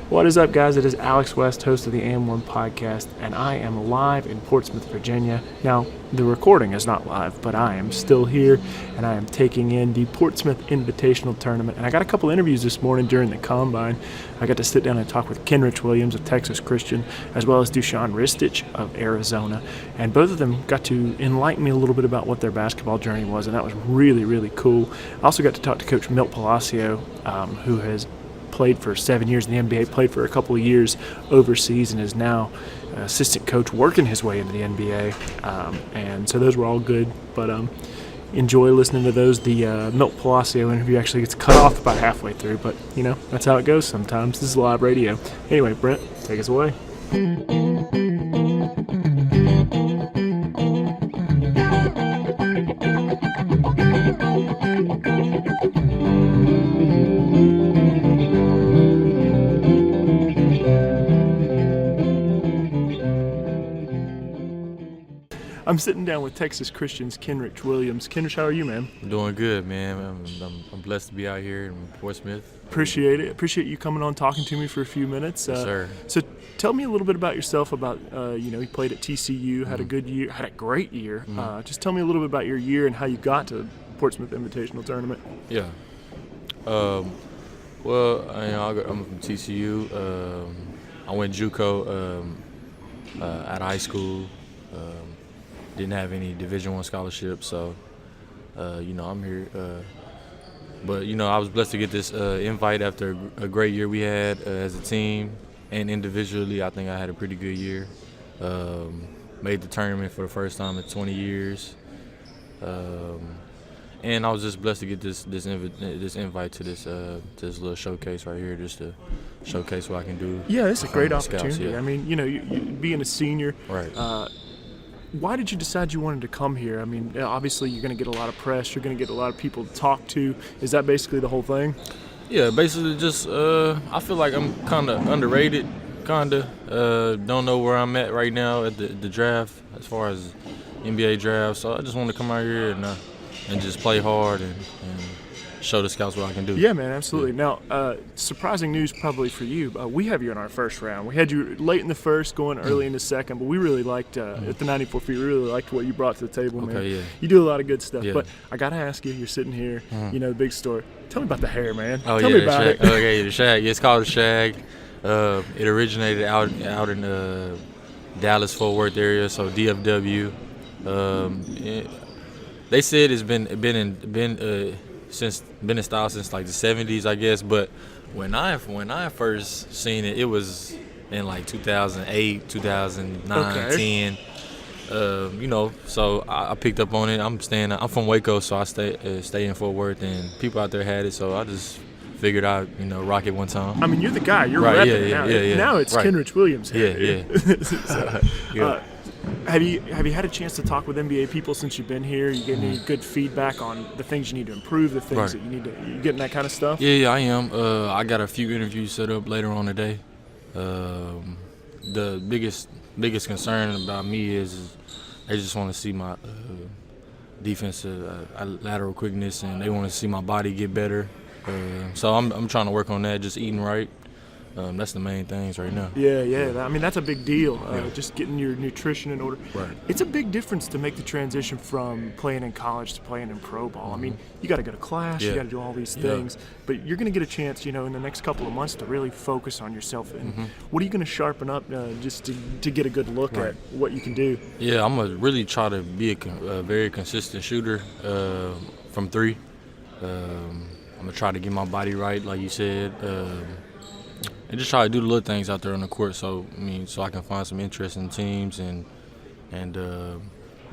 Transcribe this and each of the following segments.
What is up, guys? It is Alex West, host of the AM1 podcast, and I am live in Portsmouth, Virginia. Now, the recording is not live, but I am still here, and I am taking in the Portsmouth Invitational Tournament. And I got a couple interviews this morning during the Combine. I got to sit down and talk with Kenrich Williams of Texas Christian, as well as Dusan Ristic of Arizona. And both of them got to enlighten me a little bit about what their basketball journey was, and that was really, really cool. I also got to talk to Coach Milt Palacio, who has played for 7 years in the NBA, played for a couple of years overseas, and is now assistant coach working his way into the NBA. And so those were all good, but enjoy listening to those. The Milt Palacio interview actually gets cut off about halfway through, but you know, that's how it goes sometimes. This is live radio. Anyway, Brent, take us away. I'm sitting down with Texas Christian's Kenrich Williams. Kenrich, how are you, man? I'm doing good, man. I'm blessed to be out here in Portsmouth. Appreciate it. Appreciate you coming on, talking to me for a few minutes. Yes, sir. So tell me a little bit about yourself. About you played at TCU, had a good year, had a great year. Just tell me a little bit about your year and how you got to Portsmouth Invitational Tournament. Yeah. Well, I'm from TCU. I went JUCO out of high school. Didn't have any Division I scholarships, so I'm here. But I was blessed to get this invite after a great year we had as a team and individually. I think I had a pretty good year. Made the tournament for the first time in 20 years, and I was just blessed to get this invite to this little showcase right here, just to showcase what I can do. Yeah, it's a great opportunity. Scouts, yeah. I mean, you being a senior, right. Why did you decide you wanted to come here? I mean, obviously you're going to get a lot of press. You're going to get a lot of people to talk to. Is that basically the whole thing? Yeah, basically just I feel like I'm kind of underrated, don't know where I'm at right now at the draft as far as NBA draft. So I just want to come out here and just play hard and show the scouts what I can do. Yeah, man, absolutely. Yeah. Now, surprising news probably for you. We have you in our first round. We had you late in the first, going early in the second, but we really liked, at the 94 feet, we really liked what you brought to the table, man. Okay, yeah. You do a lot of good stuff. Yeah. But I got to ask you, you're sitting here, the big story. Tell me about the hair, man. Oh, Tell yeah, me about it. Okay, the shag. Yeah, it's called a shag. It originated out in Dallas-Fort Worth area, so DFW. They said it's been in style since like the 70s, I guess. But when I first seen it, it was in like 2008, 2009, 10. So I picked up on it. I'm from Waco, so I stay in Fort Worth, and people out there had it, so I just figured I'd rock it one time. I mean, you're the guy. You're right, repping now. Yeah. Now it's right. Kenrich Williams here. Yeah. So, Yeah. Have you had a chance to talk with NBA people since you've been here? You getting any good feedback on the things you need to improve, the things that you need to? You getting that kind of stuff? Yeah, I am. I got a few interviews set up later on today. The biggest concern about me is they just want to see my defensive lateral quickness, and they want to see my body get better. So I'm trying to work on that, just eating right. That's the main things right now. Yeah. I mean, that's a big deal, just getting your nutrition in order. Right. It's a big difference to make the transition from playing in college to playing in pro ball. I mean, you got to go to class, you got to do all these things, but you're going to get a chance, in the next couple of months to really focus on yourself. And what are you going to sharpen up just to get a good look at what you can do? Yeah, I'm going to really try to be a very consistent shooter from three. I'm going to try to get my body right, like you said. And just try to do the little things out there on the court, so I can find some interesting teams and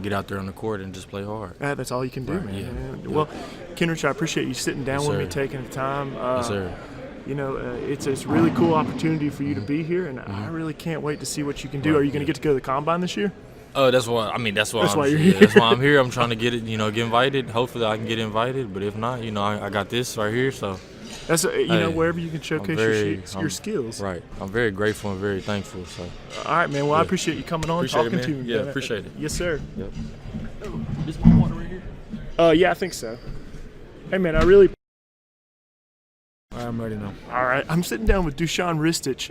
get out there on the court and just play hard. That's all you can do, right, man. Yeah. Well, Kenrich, I appreciate you sitting down with me, taking the time. Yes, sir. It's a really cool opportunity for you to be here, and I really can't wait to see what you can do. Are you going to get to go to the Combine this year? That's why you're here. That's why I'm here. I'm trying to get invited. Hopefully I can get invited, but if not, I got this right here, so. That's wherever you can showcase your skills. Right. I'm very grateful and very thankful. So. All right, man. Well, I appreciate you coming on, talking to me. Yeah, appreciate it. Yes, sir. Yep. Is my water right here? Yeah, I think so. Hey, man, I really. I'm ready now. All right, I'm sitting down with Dusan Ristic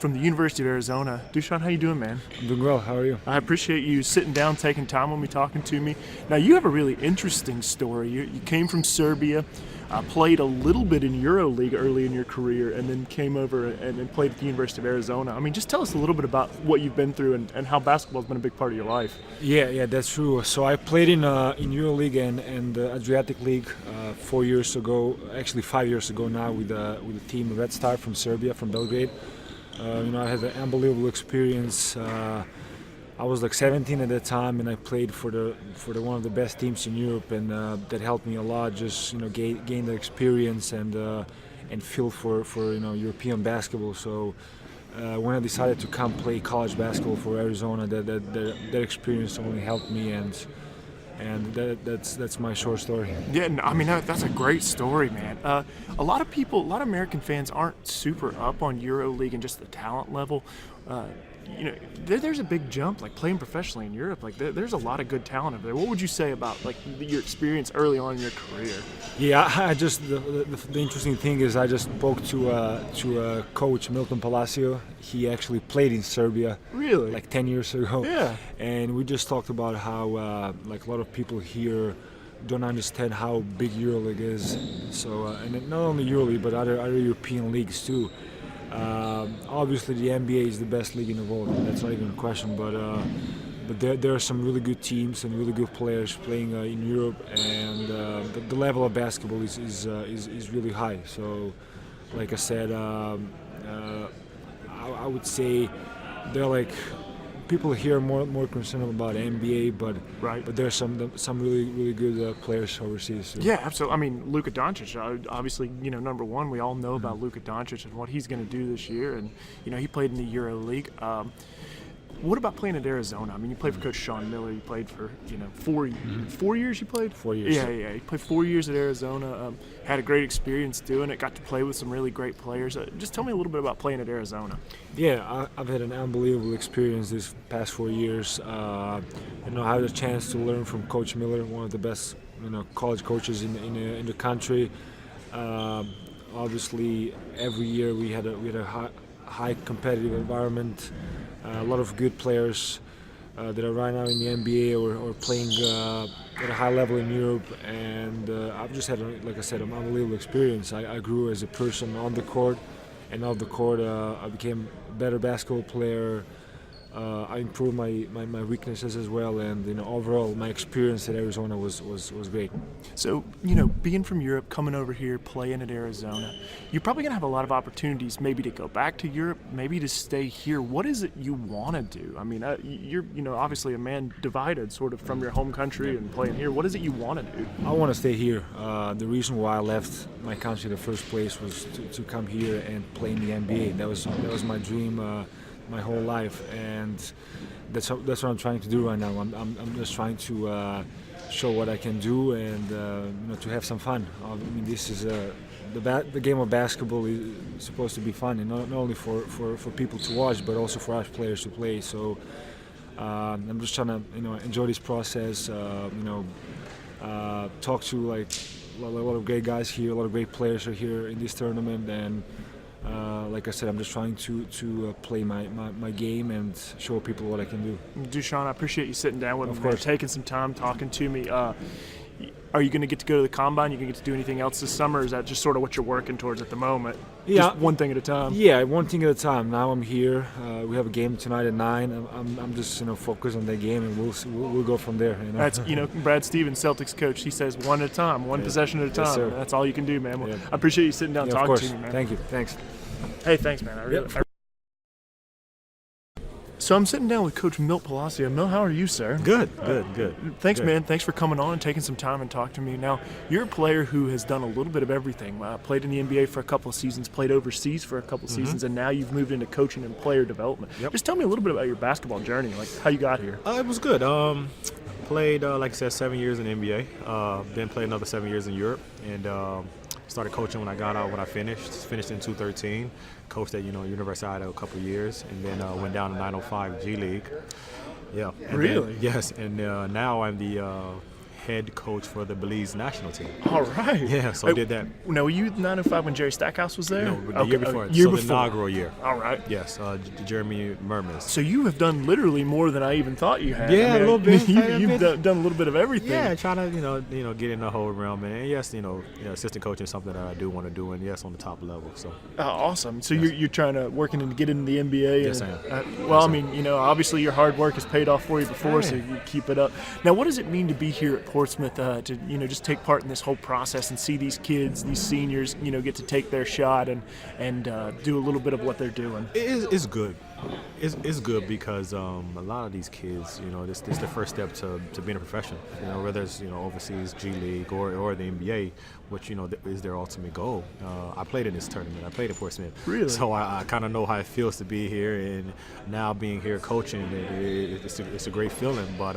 from the University of Arizona. Dusan, how you doing, man? I'm doing well. How are you? I appreciate you sitting down, taking time with me, talking to me. Now, you have a really interesting story. You came from Serbia, played a little bit in EuroLeague early in your career, and then came over and played at the University of Arizona. I mean, just tell us a little bit about what you've been through and how basketball has been a big part of your life. Yeah, that's true. So I played in EuroLeague and Adriatic League 4 years ago, actually 5 years ago now, with the team Red Star from Serbia, from Belgrade. I had an unbelievable experience. I was like 17 at that time, and I played for the one of the best teams in Europe, and that helped me a lot. Just gain the experience and feel for European basketball. So when I decided to come play college basketball for Arizona, that experience only helped me, and that's my short story. Yeah, I mean that's a great story, man. A lot of American fans aren't super up on EuroLeague and just the talent level. There's a big jump, like playing professionally in Europe. Like there's a lot of good talent over there. What would you say about like your experience early on in your career? Yeah, I just the interesting thing is I just spoke to coach Milt Palacio. He actually played in Serbia, really, like 10 years ago. Yeah, and we just talked about how like a lot of people here don't understand how big EuroLeague is. So and not only EuroLeague but other European leagues too. Obviously, the NBA is the best league in the world. That's not even a question. But there are some really good teams and really good players playing in Europe, and the level of basketball is really high. So, like I said, I would say they're like people here are more concerned about NBA, but there's some really good players overseas too. Yeah, absolutely. I mean, Luka Doncic, obviously, number one, we all know about Luka Doncic and what he's going to do this year, and he played in the EuroLeague. What about playing at Arizona? I mean, you played for Coach Sean Miller. You played for 4 years. You played 4 years. Yeah. You played 4 years at Arizona. Had a great experience doing it. Got to play with some really great players. Just tell me a little bit about playing at Arizona. Yeah, I've had an unbelievable experience this past 4 years. I had a chance to learn from Coach Miller, one of the best college coaches in the country. Obviously, every year we had a high competitive environment. A lot of good players that are right now in the NBA or playing at a high level in Europe, and I've just had, like I said, an unbelievable experience. I grew as a person on the court, and off the court I became a better basketball player. I improved my weaknesses as well, and overall my experience at Arizona was great. So being from Europe, coming over here, playing at Arizona, you're probably gonna have a lot of opportunities, maybe to go back to Europe, maybe to stay here. What is it you want to do? I mean, you're obviously a man divided, sort of from your home country and playing here. What is it you want to do? I want to stay here. The reason why I left my country in the first place was to come here and play in the NBA. That was my dream. My whole life, and that's what I'm trying to do right now. I'm just trying to show what I can do and to have some fun. I mean, this is the game of basketball is supposed to be fun, and not only for people to watch, but also for us players to play. So I'm just trying to enjoy this process. Talk to like a lot of great guys here, a lot of great players are here in this tournament, and like I said, I'm just trying to play my game and show people what I can do. Dusan, I appreciate you sitting down with me, of course, taking some time talking to me. Are you going to get to go to the Combine? You going to get to do anything else this summer? Or is that just sort of what you're working towards at the moment? Yeah, just one thing at a time. Yeah, one thing at a time. Now I'm here. We have a game tonight at 9. I'm just focused on that game, and we'll go from there. That's Brad Stevens, Celtics coach. He says one at a time, one possession at a time. Yes, sir. That's all you can do, man. Well, yeah. I appreciate you sitting down and talking to me, man. Thank you. Thanks. Hey, thanks, man. So I'm sitting down with Coach Milt Palacio. Milt, how are you, sir? Good. Thanks, good. man. Thanks for coming on and taking some time and talking to me. Now, you're a player who has done a little bit of everything. Played in the NBA for a couple of seasons, played overseas for a couple of seasons, and now you've moved into coaching and player development. Yep. Just tell me a little bit about your basketball journey, like how you got here. It was good. Played, like I said, 7 years in the NBA. Then played another 7 years in Europe, and started coaching when I got out. When I finished in 2013. Coached at Universidad a couple of years, and then went down to 905 G League. Yeah. And really? Then, yes. And now I'm the head coach for the Belize national team. All right. Yeah, so I did that. Now, were you 905 when Jerry Stackhouse was there? No, the year before. Year so before. the inaugural year. All right. Yes, Jeremy Mermis. So you have done literally more than I even thought you had. Yeah, a little bit. You've done a little bit of everything. Yeah, trying to get in the whole realm, and yes, assistant coaching is something that I do want to do, and yes, on the top level. So. Awesome. So Yes. you're trying to working to get into the NBA. Yes, and, I am. well, Yes, I mean, obviously your hard work has paid off for you before, so Yeah. you keep it up. Now, what does it mean to be here at Portsmouth to just take part in this whole process and see these kids, these seniors, get to take their shot and do a little bit of what they're doing? It's good. It's good because a lot of these kids, this is the first step to being a professional. Whether it's overseas G League or the NBA, which is their ultimate goal. I played in this tournament. I played at Portsmouth. Really? So I kind of know how it feels to be here, and now being here coaching, it's a great feeling. But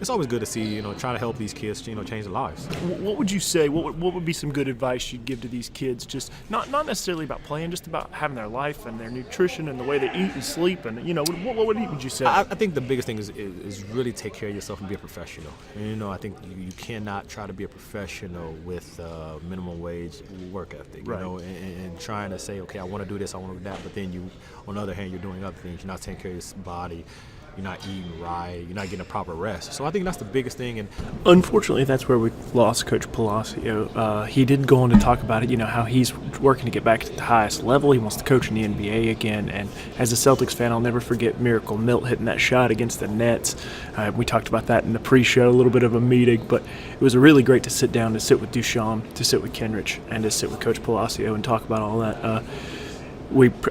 it's always good to see, trying to help these kids, change their lives. What would you say? What would be some good advice you'd give to these kids? Just not necessarily about playing, just about having their life and their nutrition and the way they eat and sleep. And what would you say? I think the biggest thing is really take care of yourself and be a professional. And, I think you cannot try to be a professional with minimum wage work ethic. Right. And trying to say, okay, I want to do this, I want to do that, but then on the other hand, you're doing other things. You're not taking care of your body. You're not eating right. You're not getting a proper rest. So I think that's the biggest thing. And unfortunately, that's where we lost Coach Palacio. He did go on to talk about it, how he's working to get back to the highest level. He wants to coach in the NBA again. And as a Celtics fan, I'll never forget Miracle Milt hitting that shot against the Nets. We talked about that in the pre-show, a little bit of a meeting. But it was really great to sit with Dusan, to sit with Kenrich, and to sit with Coach Palacio and talk about all that.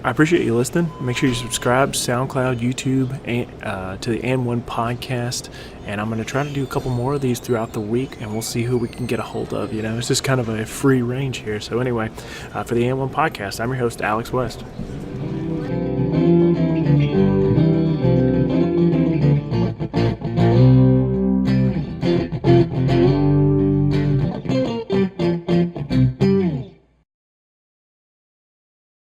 I appreciate you listening. Make sure you subscribe, SoundCloud, YouTube, and to the And1 podcast. And I'm going to try to do a couple more of these throughout the week, and we'll see who we can get a hold of. It's just kind of a free range here. So anyway, for the And1 podcast, I'm your host, Alex West.